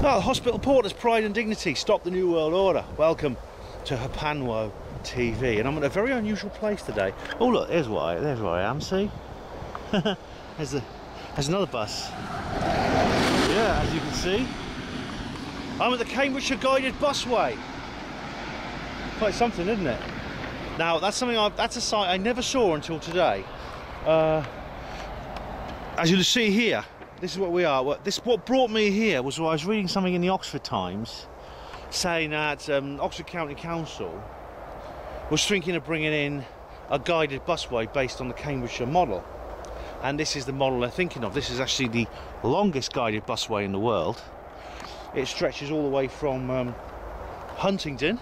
Well, Hospital Porter's Pride and Dignity, stop the New World Order. Welcome to Hapanwo TV, and I'm in a very unusual place today. Oh look, there's where I am, see? there's another bus. Yeah, as you can see. I'm at the Cambridgeshire Guided Busway. Quite something, isn't it? Now, that's a sight I never saw until today. As you'll see here, this is what we are. What brought me here was I was reading something in the Oxford Times saying that Oxford County Council was thinking of bringing in a guided busway based on the Cambridgeshire model, and this is the model they're thinking of. This is actually the longest guided busway in the world. It stretches all the way from Huntingdon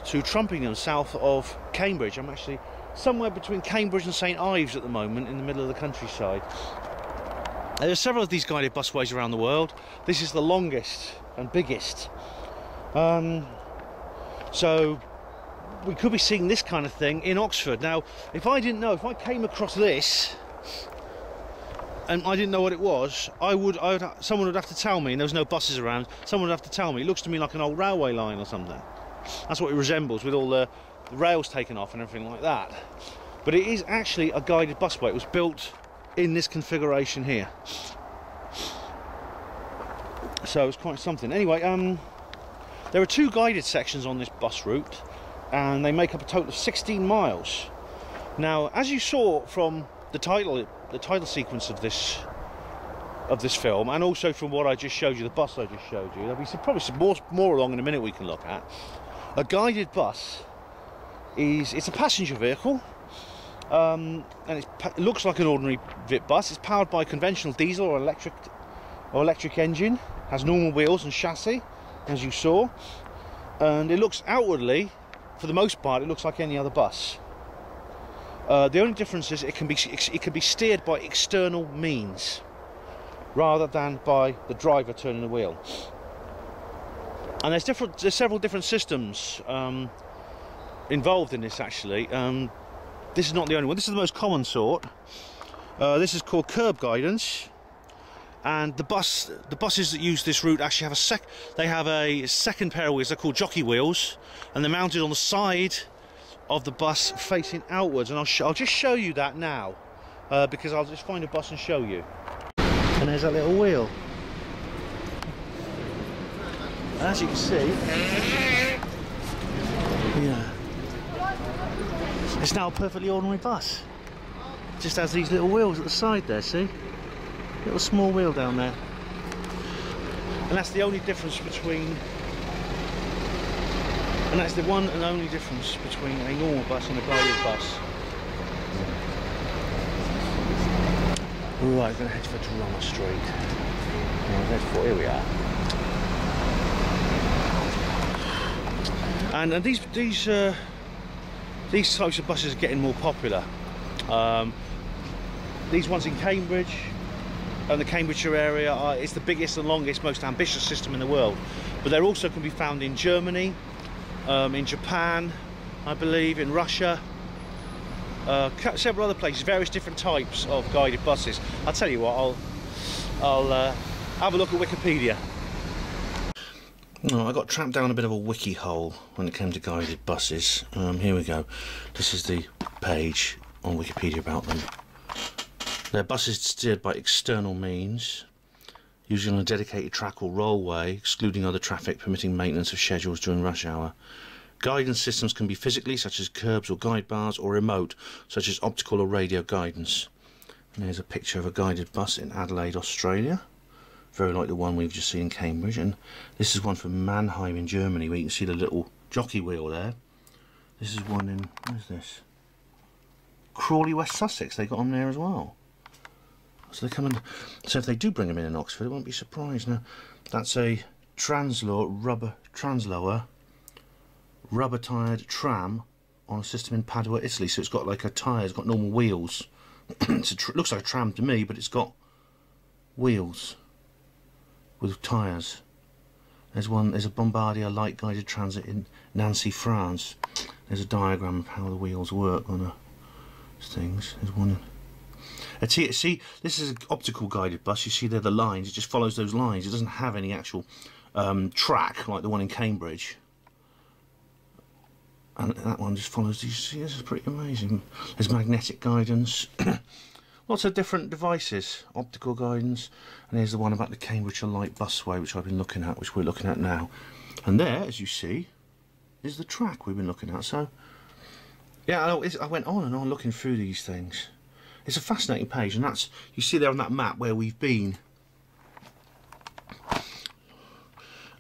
to Trumpingham, south of Cambridge. I'm actually somewhere between Cambridge and St Ives at the moment, in the middle of the countryside. There are several of these guided busways around the world. This is the longest and biggest. So we could be seeing this kind of thing in Oxford. Now, if I didn't know, if I came across this and I didn't know what it was, someone would have to tell me, and there was no buses around, someone would have to tell me. It looks to me like an old railway line or something. That's what it resembles, with all the rails taken off and everything like that. But it is actually a guided busway. It was built in this configuration here, so it's quite something. Anyway, there are two guided sections on this bus route, and they make up a total of 16 miles. Now, as you saw from the title sequence of this film, and also from what I just showed you, the bus I just showed you, there'll be probably some more along in a minute we can look at. A guided bus it's a passenger vehicle. And it looks like an ordinary VIP bus. It's powered by a conventional diesel or electric engine, has normal wheels and chassis, as you saw, and it looks outwardly, for the most part, it looks like any other bus. The only difference is it can be steered by external means rather than by the driver turning the wheel. And there's several different systems involved in this, actually. This is not the only one. This is the most common sort. This is called curb guidance, and the buses that use this route actually have a second pair of wheels. They're called jockey wheels, and they're mounted on the side of the bus facing outwards. And I'll just show you that now, because I'll just find a bus and show you. And there's that little wheel. And as you can see, yeah. It's now a perfectly ordinary bus. Just has these little wheels at the side there, see? Little small wheel down there. And that's the only difference between... And that's the one and only difference between a normal bus and a guided bus. Right, we're going to head for Drummer Street. Right, here we are. And these types of buses are getting more popular. These ones in Cambridge and the Cambridgeshire area it's the biggest and longest, most ambitious system in the world. But they also can be found in Germany, in Japan, I believe, in Russia, several other places, various different types of guided buses. I'll tell you what, I'll have a look at Wikipedia. Oh, I got trapped down a bit of a wiki hole when it came to guided buses. Here we go. This is the page on Wikipedia about them. They're buses steered by external means, usually on a dedicated track or rollway, excluding other traffic, permitting maintenance of schedules during rush hour. Guidance systems can be physically, such as curbs or guide bars, or remote, such as optical or radio guidance. And there's a picture of a guided bus in Adelaide, Australia. Very like the one we've just seen in Cambridge. And this is one from Mannheim in Germany, where you can see the little jockey wheel there. This is one in, where's this? Crawley, West Sussex. They got them there as well. So they come in. So if they do bring them in Oxford, it won't be surprised. Now, that's a Translower rubber-tired tram on a system in Padua, Italy. So it's got like a tyre. It's got normal wheels. It looks like a tram to me, but it's got wheels with tyres. There's a Bombardier light guided transit in Nancy, France. There's a diagram of how the wheels work on things. There's one See, this is an optical guided bus. You see there the lines. It just follows those lines. It doesn't have any actual track like the one in Cambridge. And that one just follows these. See, this is pretty amazing. There's magnetic guidance. Lots of different devices, optical guidance, and here's the one about the Cambridgeshire Light Busway, which I've been looking at, which we're looking at now. And there, as you see, is the track we've been looking at. So, yeah, I went on and on looking through these things. It's a fascinating page, and that's, you see there on that map where we've been.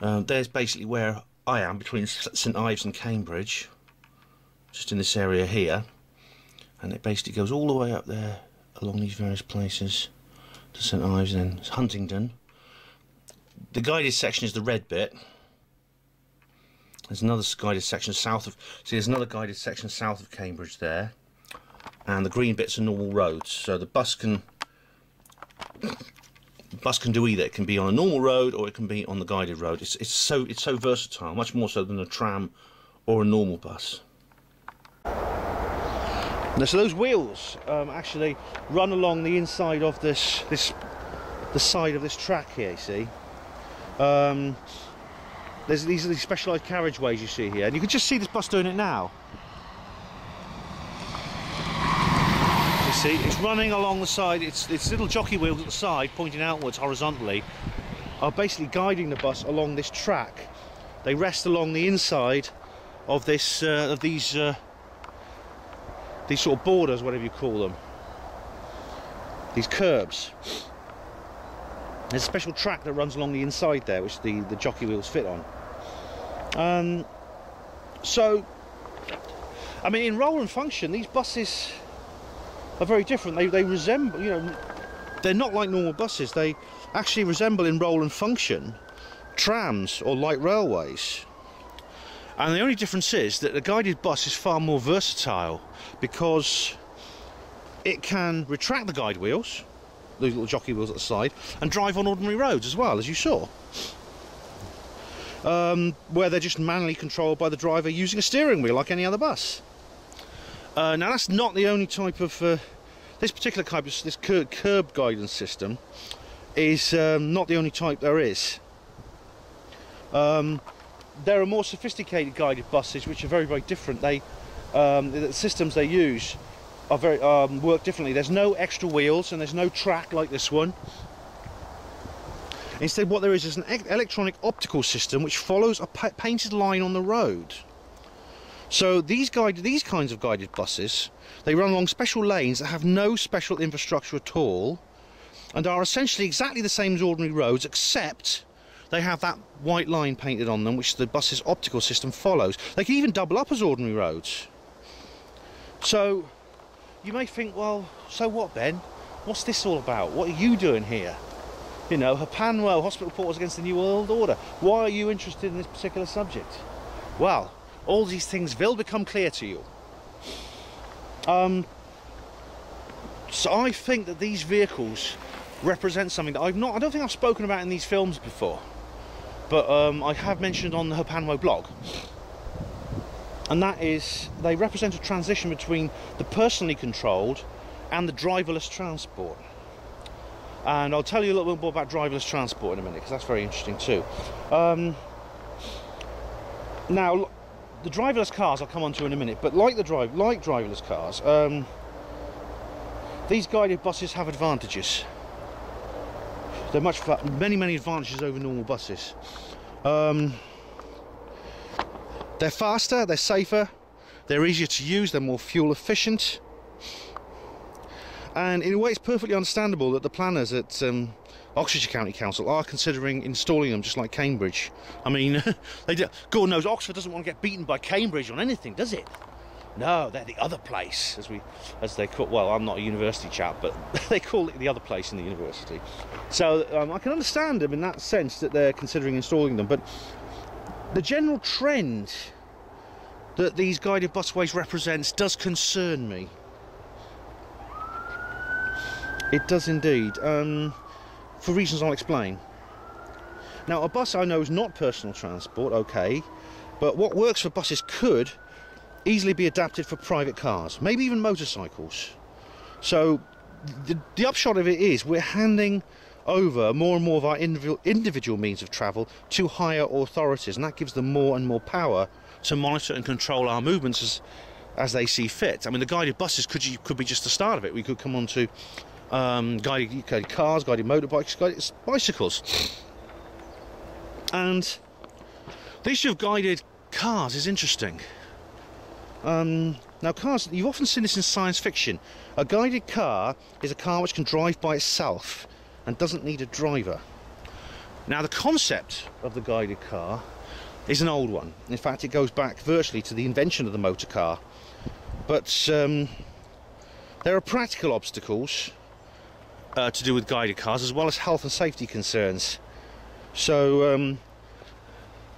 There's basically where I am, between St Ives and Cambridge, just in this area here, and it basically goes all the way up there, along these various places to St Ives and then Huntingdon. The guided section is the red bit. There's another guided section south of, see there's another guided section south of Cambridge there, and the green bits are normal roads, so the bus can do either. It can be on a normal road or it can be on the guided road. It's so versatile, much more so than a tram or a normal bus. Now, so those wheels actually run along the inside of the side of this track here. You see, there's these specialised carriageways you see here, and you can just see this bus doing it now. You see, it's running along the side. It's little jockey wheels at the side, pointing outwards horizontally, are basically guiding the bus along this track. They rest along the inside of this these sort of borders, whatever you call them, these curbs. There's a special track that runs along the inside there, which the jockey wheels fit on. So, I mean, in role and function, these buses are very different. They resemble, you know, they're not like normal buses. They actually resemble in role and function trams or light railways. And the only difference is that the guided bus is far more versatile, because it can retract the guide wheels, those little jockey wheels at the side, and drive on ordinary roads as well, as you saw, where they're just manually controlled by the driver using a steering wheel like any other bus. Now that's not the only type of this particular type of this curb guidance system is not the only type there is. There are more sophisticated guided buses which are very, very different. The systems they use are very work differently. There's no extra wheels and there's no track like this one. Instead, what there is an electronic optical system which follows a painted line on the road. So these kinds of guided buses, they run along special lanes that have no special infrastructure at all, and are essentially exactly the same as ordinary roads, except they have that white line painted on them which the bus's optical system follows. They can even double up as ordinary roads. So you may think, well, so what, Ben? What's this all about? What are you doing here? You know, Hapanwell, Hospital Porters Against the New World Order. Why are you interested in this particular subject? Well, all these things will become clear to you. So I think that these vehicles represent something that I don't think I've spoken about in these films before, but I have mentioned on the Hapanwell blog, and that is they represent a transition between the personally controlled and the driverless transport. And I'll tell you a little bit more about driverless transport in a minute, because that's very interesting too. Now, the driverless cars I'll come on to in a minute, but like driverless cars, these guided buses have advantages. They're many advantages over normal buses. They're faster, they're safer, they're easier to use, they're more fuel efficient. And in a way, it's perfectly understandable that the planners at Oxfordshire County Council are considering installing them, just like Cambridge. I mean, God knows Oxford doesn't want to get beaten by Cambridge on anything, does it? No, they're the other place, as they call. Well, I'm not a university chap, but they call it the other place in the university. So I can understand them in that sense, that they're considering installing them. But the general trend that these guided busways represents does concern me. It does indeed, for reasons I'll explain. Now, a bus I know is not personal transport, okay, but what works for buses could easily be adapted for private cars, maybe even motorcycles. So the upshot of it is we're handing over more and more of our individual means of travel to higher authorities, and that gives them more and more power to monitor and control our movements as they see fit. I mean, the guided buses could be just the start of it. We could come on to guided cars, guided motorbikes, guided bicycles. And the issue of guided cars is interesting. Now, cars, you've often seen this in science fiction. A guided car is a car which can drive by itself and doesn't need a driver. Now, the concept of the guided car is an old one. In fact, it goes back virtually to the invention of the motor car. But there are practical obstacles to do with guided cars, as well as health and safety concerns. So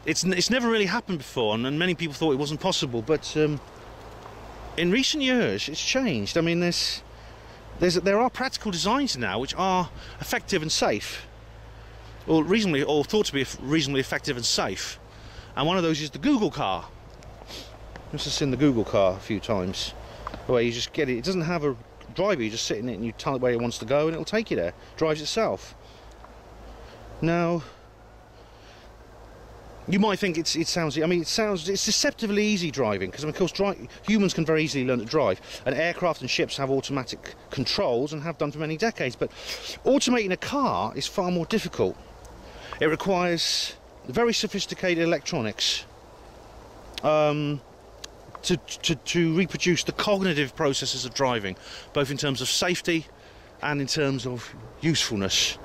it's never really happened before, and many people thought it wasn't possible. But in recent years, it's changed. I mean, there are practical designs now which are effective and safe, or thought to be reasonably effective and safe. And one of those is the Google car. I've just seen the Google car a few times, where you just get it. It doesn't have a driver. You just sit in it and you tell it where it wants to go, and it'll take you there. Drives itself. Now, you might think it sounds. I mean, it's deceptively easy driving, because of course humans can very easily learn to drive, and aircraft and ships have automatic controls and have done for many decades. But automating a car is far more difficult. It requires very sophisticated electronics to reproduce the cognitive processes of driving, both in terms of safety and in terms of usefulness.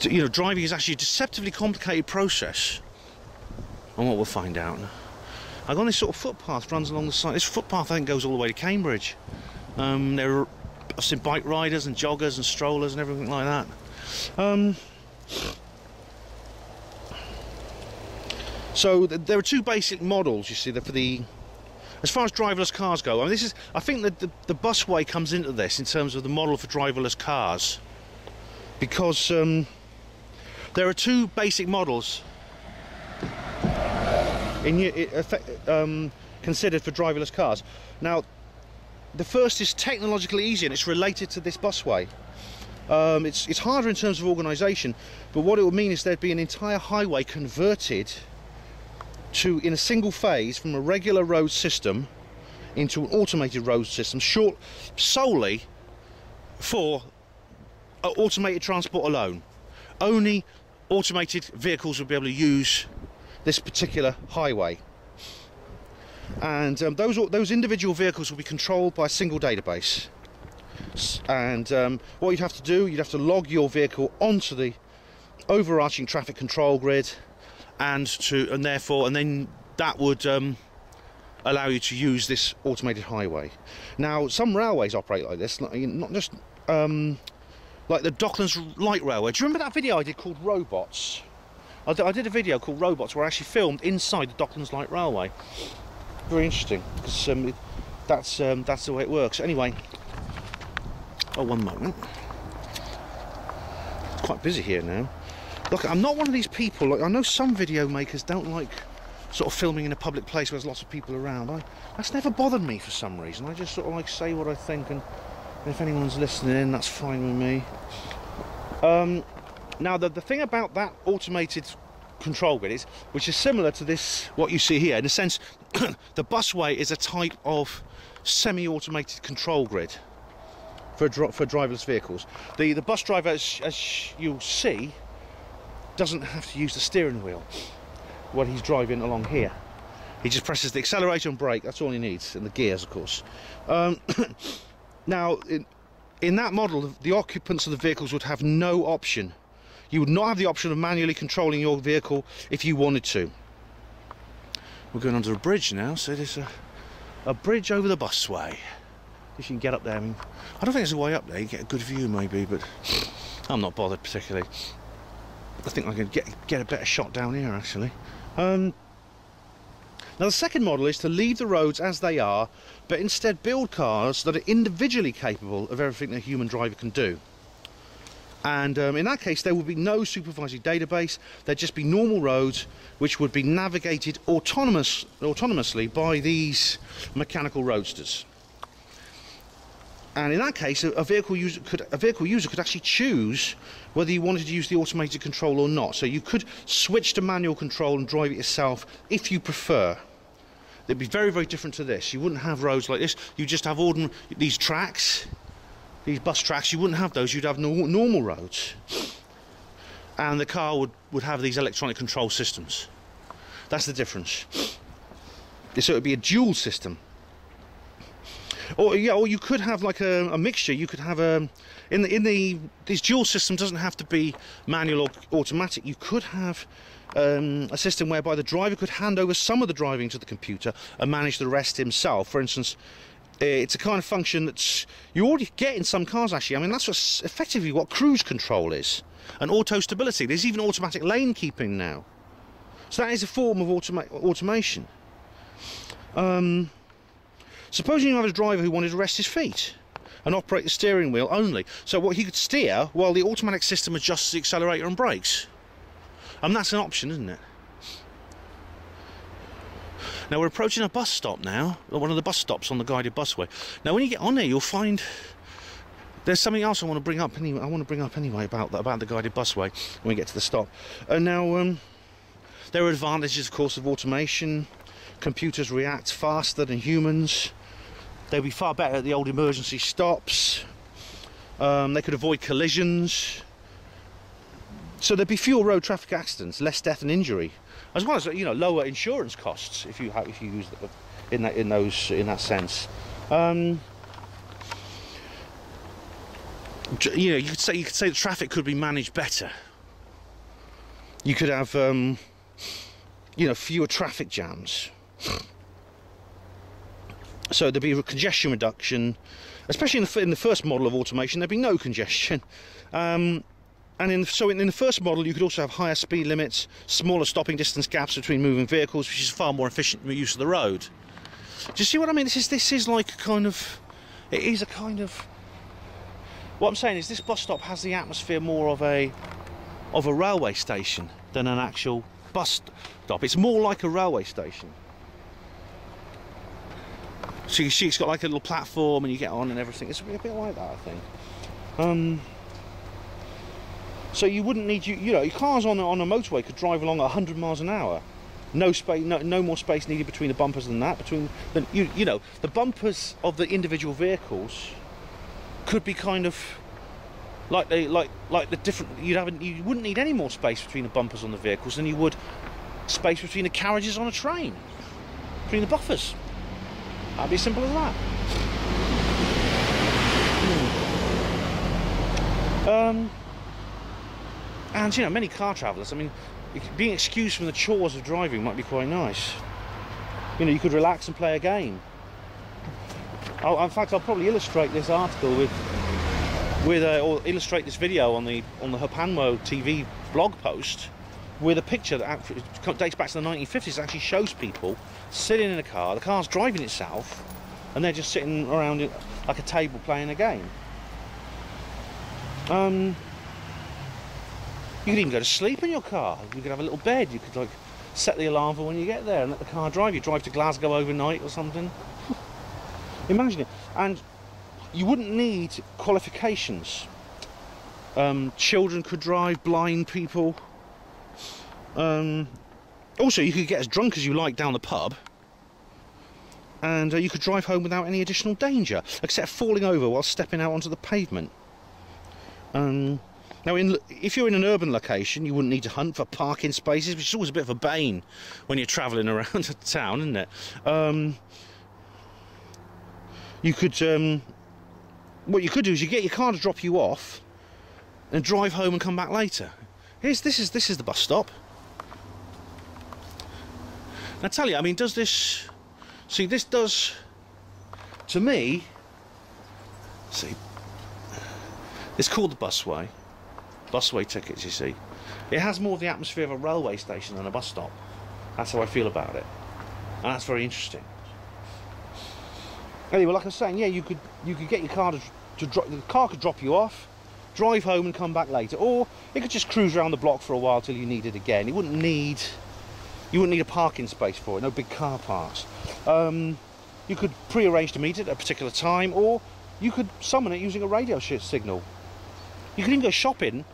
You know, driving is actually a deceptively complicated process, and what we'll find out. I've got this sort of footpath runs along the side. This footpath, I think, goes all the way to Cambridge. I've seen bike riders and joggers and strollers and everything like that. So there are two basic models, you see, as far as driverless cars go. I mean, I think that the busway comes into this in terms of the model for driverless cars, because there are two basic models considered for driverless cars. Now, the first is technologically easier, and it's related to this busway. It's harder in terms of organisation, but what it would mean is there'd be an entire highway converted in a single phase from a regular road system into an automated road system, solely for automated transport alone. Only automated vehicles would be able to use this particular highway, and those individual vehicles will be controlled by a single database. And what you'd have to do, you'd have to log your vehicle onto the overarching traffic control grid, and then that would allow you to use this automated highway. Now, some railways operate like this, not just like the Docklands Light Railway. Do you remember that video I did called Robots? I did a video called Robots where I actually filmed inside the Docklands Light Railway. Very interesting, because that's the way it works. Anyway, one moment. It's quite busy here now. Look, I'm not one of these people. Like, I know some video makers don't like sort of filming in a public place where there's lots of people around. That's never bothered me for some reason. I just sort of like say what I think, and if anyone's listening in, that's fine with me. Now, the thing about that automated control grid which is similar to this, what you see here, in a sense, the busway is a type of semi-automated control grid for driverless vehicles. The bus driver, as you'll see, doesn't have to use the steering wheel when he's driving along here. He just presses the accelerator and brake. That's all he needs, and the gears, of course. Now, in that model, the occupants of the vehicles would have no option. You would not have the option of manually controlling your vehicle if you wanted to. We're going under a bridge now, so there's a bridge over the busway. If you can get up there. I mean, I don't think there's a way up there. You get a good view maybe, but I'm not bothered particularly. I think I can get a better shot down here, actually. Now, the second model is to leave the roads as they are, but instead build cars that are individually capable of everything a human driver can do. And in that case, there would be no supervisory database. There'd just be normal roads which would be navigated autonomously by these mechanical roadsters. And in that case, a vehicle user could actually choose whether you wanted to use the automated control or not. So you could switch to manual control and drive it yourself if you prefer. It'd be very, very different to this. You wouldn't have roads like this. You just have these tracks. These bus tracks, you wouldn't have those, you'd have normal roads. And the car would have these electronic control systems. That's the difference. So it would be a dual system. Or you could have like a mixture. You could have this dual system doesn't have to be manual or automatic. You could have a system whereby the driver could hand over some of the driving to the computer and manage the rest himself. For instance, it's a kind of function that you already get in some cars, actually. I mean, that's effectively what cruise control is. And auto stability. There's even automatic lane keeping now. So that is a form of automation. Supposing you have a driver who wanted to rest his feet and operate the steering wheel only. So what he could steer while the automatic system adjusts the accelerator and brakes. And that's an option, isn't it? Now we're approaching a bus stop now, one of the bus stops on the guided busway. Now when you get on there, you'll find there's something else I want to bring up anyway. About the guided busway when we get to the stop. And now there are advantages, of course, of automation. Computers react faster than humans. They'll be far better at the old emergency stops. They could avoid collisions. So there'd be fewer road traffic accidents, less death and injury, as well as lower insurance costs if you use it in that sense. You could say the traffic could be managed better. You could have fewer traffic jams. So there'd be a congestion reduction, especially in the first model of automation. There'd be no congestion. And in the first model, you could also have higher speed limits, smaller stopping distance gaps between moving vehicles, which is far more efficient use of the road. Do you see what I mean? This is like a kind of... It is a kind of... What I'm saying is this bus stop has the atmosphere more of a railway station than an actual bus stop. It's more like a railway station. So you see it's got like a little platform and you get on and everything. It's a bit like that, I think. So you wouldn't need your cars on a motorway could drive along at 100 miles an hour. No space, no more space needed between the bumpers than that. The bumpers of the individual vehicles could be kind of like the different. You wouldn't need any more space between the bumpers on the vehicles than you would space between the carriages on a train, between the buffers. That'd be as simple as that. And many car travellers, I mean, being excused from the chores of driving might be quite nice. You could relax and play a game. In fact, I'll probably illustrate this article or illustrate this video on the Hapanmo TV blog post with a picture that dates back to the 1950s. It actually shows people sitting in a car, the car's driving itself, and they're just sitting around like a table playing a game. You could even go to sleep in your car. You could have a little bed. You could set the alarm for when you get there and let the car drive. You drive to Glasgow overnight or something. Imagine it. And you wouldn't need qualifications. Children could drive, blind people. Also, you could get as drunk as you like down the pub, and you could drive home without any additional danger, except falling over while stepping out onto the pavement. Now, if you're in an urban location, you wouldn't need to hunt for parking spaces, which is always a bit of a bane when you're travelling around a town, isn't it? You could, what you could do is you get your car to drop you off, and drive home and come back later. This is the bus stop. Now, I tell you, I mean, does this? See, this does to me. See, it's called the busway. Busway tickets, you see. It has more of the atmosphere of a railway station than a bus stop. That's how I feel about it, and that's very interesting. Anyway, like I was saying, yeah, you could get your car to drop. The car could drop you off, drive home and come back later, or it could just cruise around the block for a while till you need it again. You wouldn't need a parking space for it, no big car parks. You could pre-arrange to meet it at a particular time, or you could summon it using a radio signal. You could even go shopping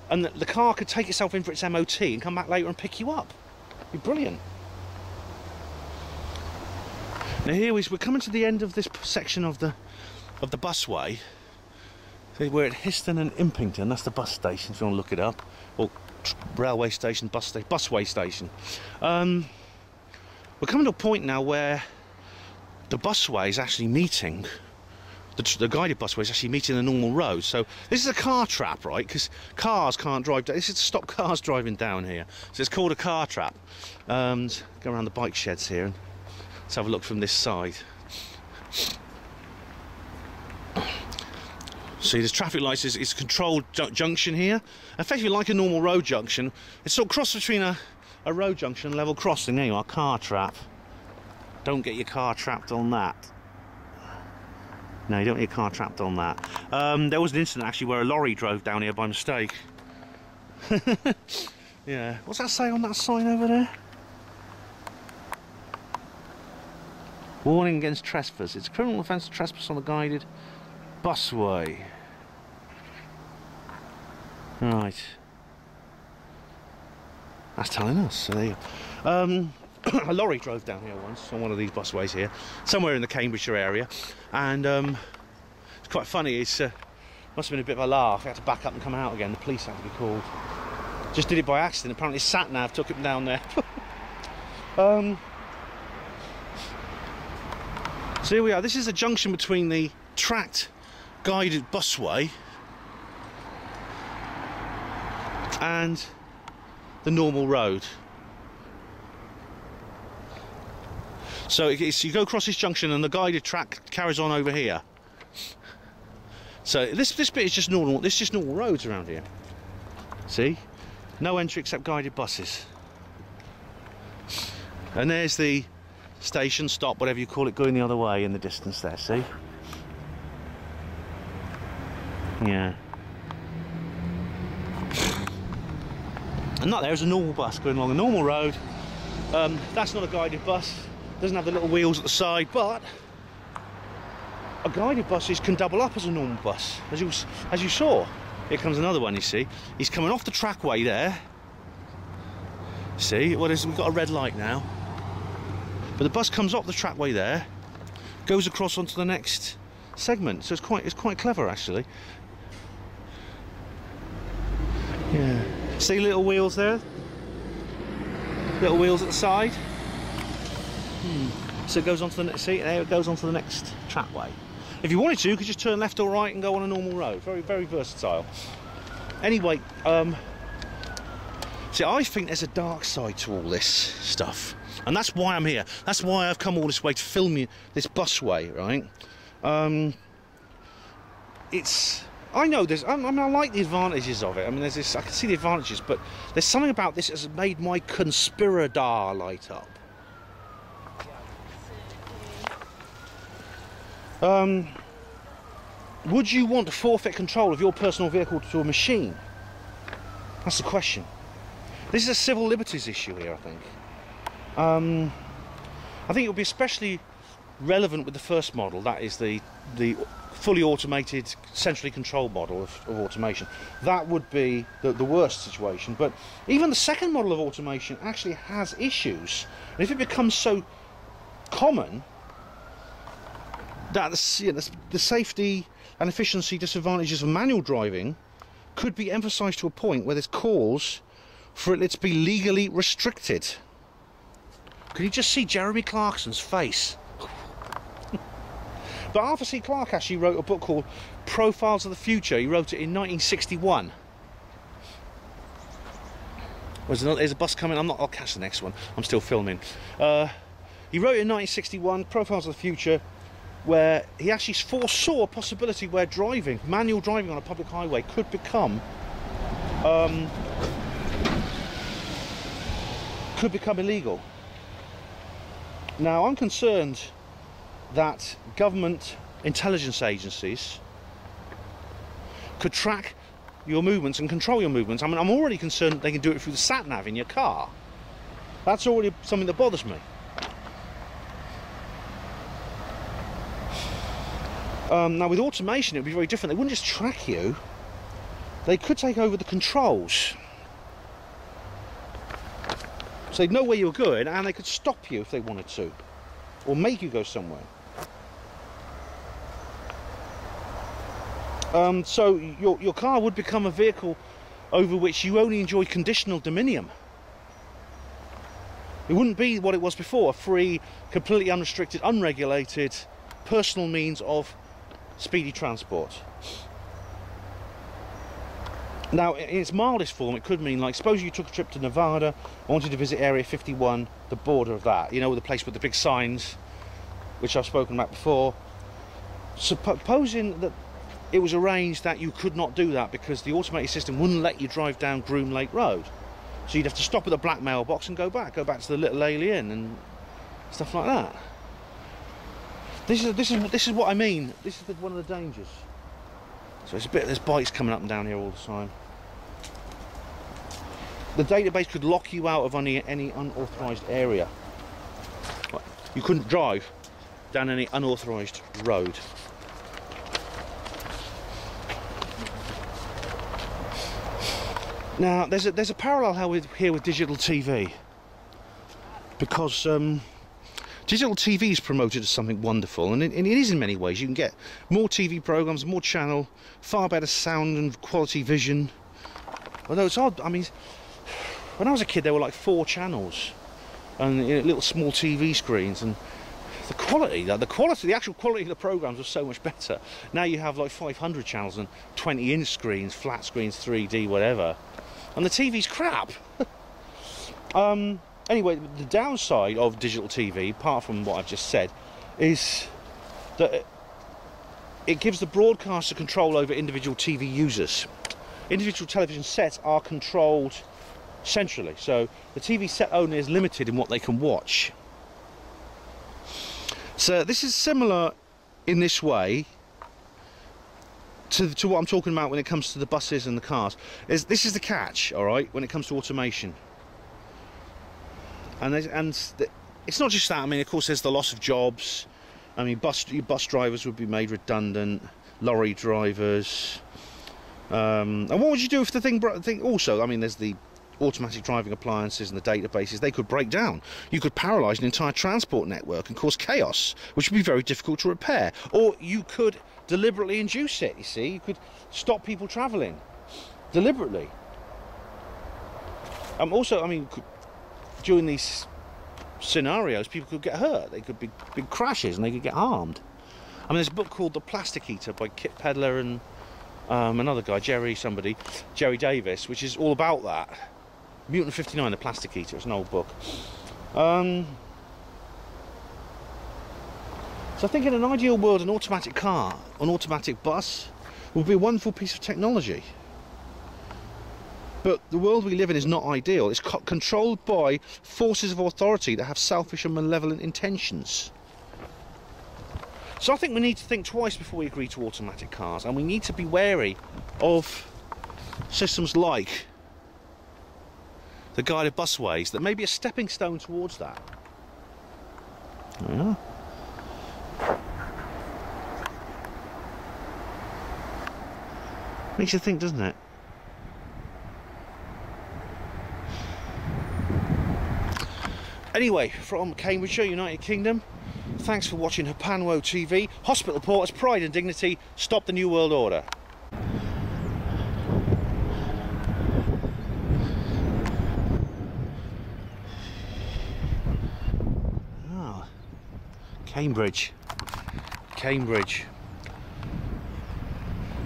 and the car could take itself in for its MOT and come back later and pick you up. It'd be brilliant. Now here we're coming to the end of this section of the busway. So we're at Histon and Impington. That's the bus station if you want to look it up, or railway station, busway station. We're coming to a point now where the busway is actually meeting, the guided busway is actually meeting the normal road. So this is a car trap, right? Because cars can't drive down. This is to stop cars driving down here. So it's called a car trap. Go around the bike sheds here and let's have a look from this side. See, there's traffic lights. It's a controlled junction here, effectively like a normal road junction. It's sort of cross between a road junction and level crossing. There you are, car trap. Don't get your car trapped on that. No, you don't get your car trapped on that. There was an incident actually where a lorry drove down here by mistake. Yeah, what's that say on that sign over there? Warning against trespass. It's a criminal offence to trespass on the guided busway. Right. That's telling us. So there you go. A lorry drove down here once on one of these busways here, somewhere in the Cambridgeshire area, and it's quite funny. It's must have been a bit of a laugh. He had to back up and come out again. The police had to be called. Just did it by accident. Apparently, sat-nav took him down there. So here we are. This is a junction between the tracked guided busway and the normal road. So you go across this junction and the guided track carries on over here. So this bit is just normal. This is just normal roads around here. See, no entry except guided buses. And there's the station, stop, whatever you call it, going the other way in the distance there. See? Yeah. And that there is a normal bus going along a normal road. That's not a guided bus. Doesn't have the little wheels at the side, but a guided bus can double up as a normal bus, as you saw. Here comes another one. You see, he's coming off the trackway there. See, what is? We've got a red light now, but the bus comes off the trackway there, goes across onto the next segment. So it's quite clever actually. Yeah. See little wheels there. Little wheels at the side. So it goes onto the next. See, there it goes onto the next trackway. If you wanted to, you could just turn left or right and go on a normal road. Very, very versatile. Anyway, see, I think there's a dark side to all this stuff, and that's why I'm here. That's why I've come all this way to film you this busway, right? I know there's. I mean, I like the advantages of it. I mean, there's this. I can see the advantages, but there's something about this that's made my conspiradar light up. Would you want to forfeit control of your personal vehicle to a machine? That's the question. This is a civil liberties issue here, I think. I think it will be especially relevant with the first model. That is the fully automated, centrally controlled model of automation. That would be the worst situation. But even the second model of automation actually has issues. And if it becomes so common that the safety and efficiency disadvantages of manual driving could be emphasised to a point where there's cause for it to be legally restricted. Can you just see Jeremy Clarkson's face? But Arthur C. Clarke actually wrote a book called Profiles of the Future. He wrote it in 1961. There's a bus coming. I'll catch the next one. I'm still filming. He wrote it in 1961, Profiles of the Future, where he actually foresaw a possibility where manual driving on a public highway could become illegal. Now, I'm concerned that government intelligence agencies could track your movements and control your movements. I mean, I'm already concerned that they can do it through the sat-nav in your car. That's already something that bothers me. Now with automation it would be very different. They wouldn't just track you, they could take over the controls. So they'd know where you were going and they could stop you if they wanted to, or make you go somewhere. So your car would become a vehicle over which you only enjoy conditional dominion. It wouldn't be what it was before, a free, completely unrestricted, unregulated, personal means of speedy transport. Now, in its mildest form, it could mean, like, suppose you took a trip to Nevada, wanted to visit Area 51, the border of that, you know, the place with the big signs, which I've spoken about before. Supposing that it was arranged that you could not do that because the automated system wouldn't let you drive down Groom Lake Road. So you'd have to stop at the black mailbox and go back to the Little Alien and stuff like that. This is what I mean. This is one of the dangers. So it's there's bikes coming up and down here all the time. The database could lock you out of any unauthorised area. You couldn't drive down any unauthorised road. Now there's a parallel here with digital TV, because digital TV is promoted as something wonderful, and it is in many ways. You can get more TV programs, more channel, far better sound and quality vision. Although it's odd, I mean, when I was a kid there were like 4 channels and, you know, little small TV screens, and the actual quality of the programs was so much better. Now you have like 500 channels and 20-inch screens, flat screens, 3D, whatever, and the TV's crap. Anyway, the downside of digital TV, apart from what I've just said, is that it gives the broadcaster control over individual TV users. Individual television sets are controlled centrally, so the TV set owner is limited in what they can watch. So this is similar in this way to what I'm talking about when it comes to the buses and the cars. This is the catch, all right, when it comes to automation. And it's not just that. I mean, of course, there's the loss of jobs. I mean, bus drivers would be made redundant, lorry drivers. And what would you do if the thing also? I mean, there's the automatic driving appliances and the databases. They could break down. You could paralyse an entire transport network and cause chaos, which would be very difficult to repair. Or you could deliberately induce it. You see, you could stop people travelling deliberately. Also, I mean, during these scenarios, people could get hurt. They could be big crashes and they could get harmed. I mean, there's a book called The Plastic Eater by Kit Pedler and another guy, Jerry Davis, which is all about that. Mutant 59, The Plastic Eater. It's an old book. So I think in an ideal world, an automatic car, an automatic bus would be a wonderful piece of technology. But the world we live in is not ideal. It's controlled by forces of authority that have selfish and malevolent intentions. So I think we need to think twice before we agree to automatic cars, and we need to be wary of systems like the guided busways that may be a stepping stone towards that. Yeah. Makes you think, doesn't it? Anyway, from Cambridgeshire, United Kingdom, thanks for watching Hapanwo TV. Hospital Porters, pride and dignity, stop the New World Order. Oh, Cambridge.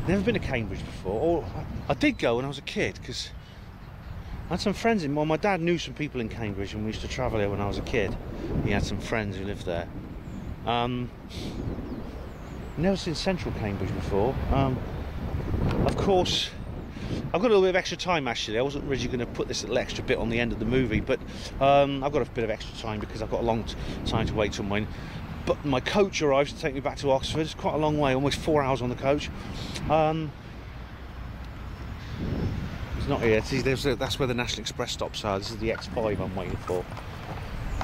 Never been to Cambridge before. Or I did go when I was a kid, because I had some friends well, my dad knew some people in Cambridge and we used to travel here when I was a kid. He had some friends who lived there. Never seen central Cambridge before. Of course, I've got a little bit of extra time actually. I wasn't really going to put this little extra bit on the end of the movie, but I've got a bit of extra time because I've got a long time to wait till my coach arrives to take me back to Oxford. It's quite a long way, almost 4 hours on the coach. It's not here. See, that's where the National Express stops are. This is the X5 I'm waiting for.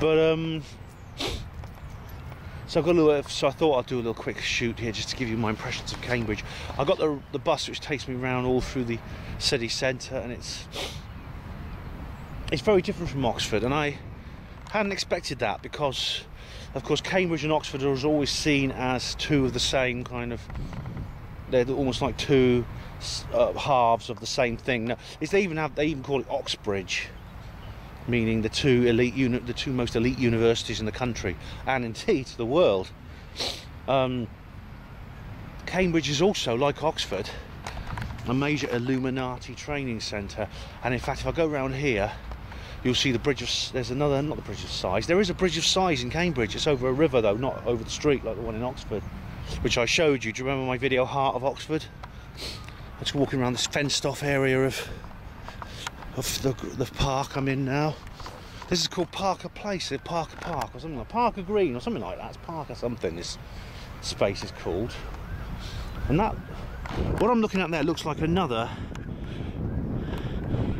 But so I've got a little. So I thought I'd do a little quick shoot here just to give you my impressions of Cambridge. I got the bus which takes me around all through the city centre, and it's very different from Oxford, and I hadn't expected that because, of course, Cambridge and Oxford are always seen as two of the same kind of. They're almost like two halves of the same thing. Now, they even call it Oxbridge, meaning the two most elite universities in the country, and indeed the world. Cambridge is also, like Oxford, a major Illuminati training centre, and in fact, if I go around here, you'll see the bridge of. There's another, not the Bridge of Sighs. There is a Bridge of Sighs in Cambridge. It's over a river though, not over the street like the one in Oxford, which I showed you. Do you remember my video, Heart of Oxford? I'm just walking around this fenced-off area of the park I'm in now. This is called Parker Place, Parker Park, or something like Parker Green, or something like that. It's Parker something. This space is called. And that, what I'm looking at there, looks like another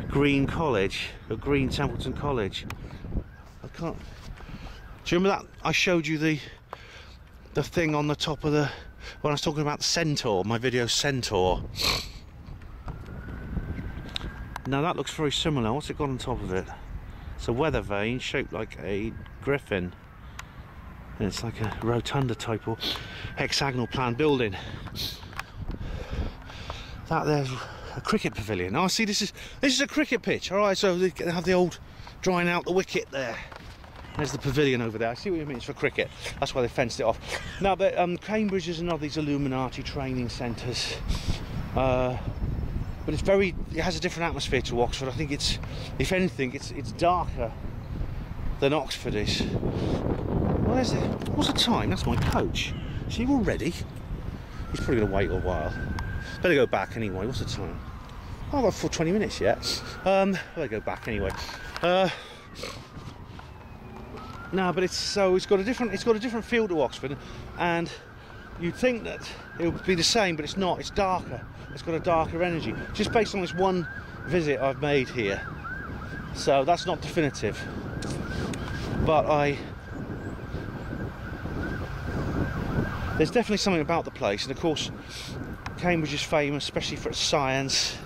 green college, a green Templeton College. I can't. Do you remember that? I showed you the thing on the top of the, when I was talking about the Centaur, my video Centaur. Now that looks very similar. What's it got on top of it? It's a weather vane shaped like a griffin, and it's like a rotunda type or hexagonal plan building. That there's a cricket pavilion. Oh, see, this is a cricket pitch. All right, so they have the old drying out the wicket there. There's the pavilion over there. I see what you mean. It's for cricket. That's why they fenced it off. Now, Cambridge is another of these Illuminati training centres, but it has a different atmosphere to Oxford. I think it's, if anything, it's darker than Oxford is. Well, what's the time? That's my coach. Is he all ready? He's probably going to wait a while. Better go back anyway. What's the time? Oh, I've got for 20 minutes yet. Better go back anyway. No, but it's got a different feel to Oxford, and you'd think that it would be the same, but it's not. It's darker. It's got a darker energy, just based on this one visit I've made here. So that's not definitive, but there's definitely something about the place, and of course, Cambridge is famous, especially for its science.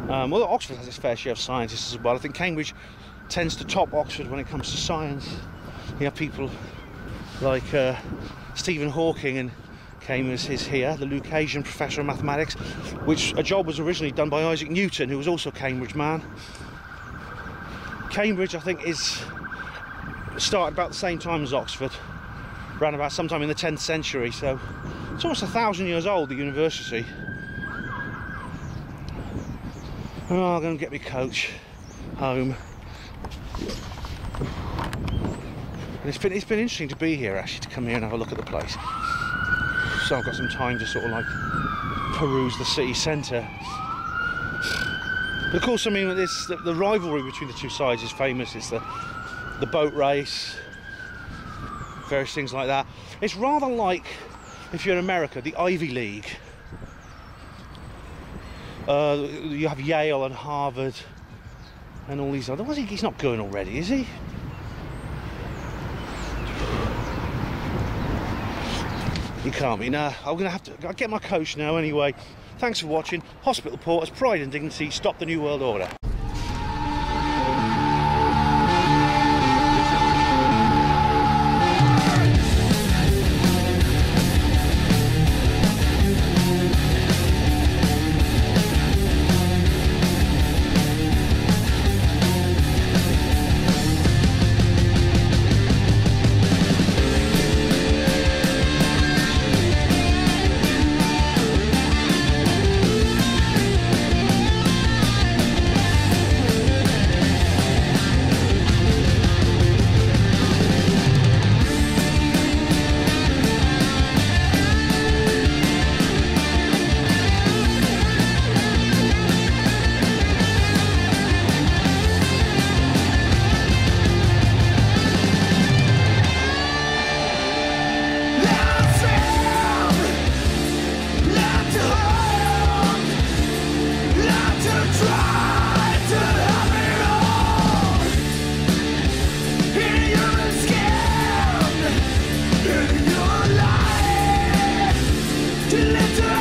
Well, Oxford has its fair share of scientists as well. I think Cambridge tends to top Oxford when it comes to science. You have people like Stephen Hawking, and Cambridge is here, the Lucasian Professor of Mathematics, which a job was originally done by Isaac Newton, who was also a Cambridge man. Cambridge, I think, started about the same time as Oxford, around about sometime in the 10th century, so it's almost 1,000 years old, the university. Oh, I'm going to get my coach home. And it's been interesting to be here, actually, to come here and have a look at the place. So I've got some time to sort of like peruse the city centre. But of course, I mean, the rivalry between the two sides is famous. It's the boat race, various things like that. It's rather like, if you're in America, the Ivy League. You have Yale and Harvard and all these other. He's not going already, is he? He can't be. Nah, I'm gonna have to. I'll get my coach now anyway. Thanks for watching. Hospital Porters, Pride and Dignity. Stop the New World Order. to let her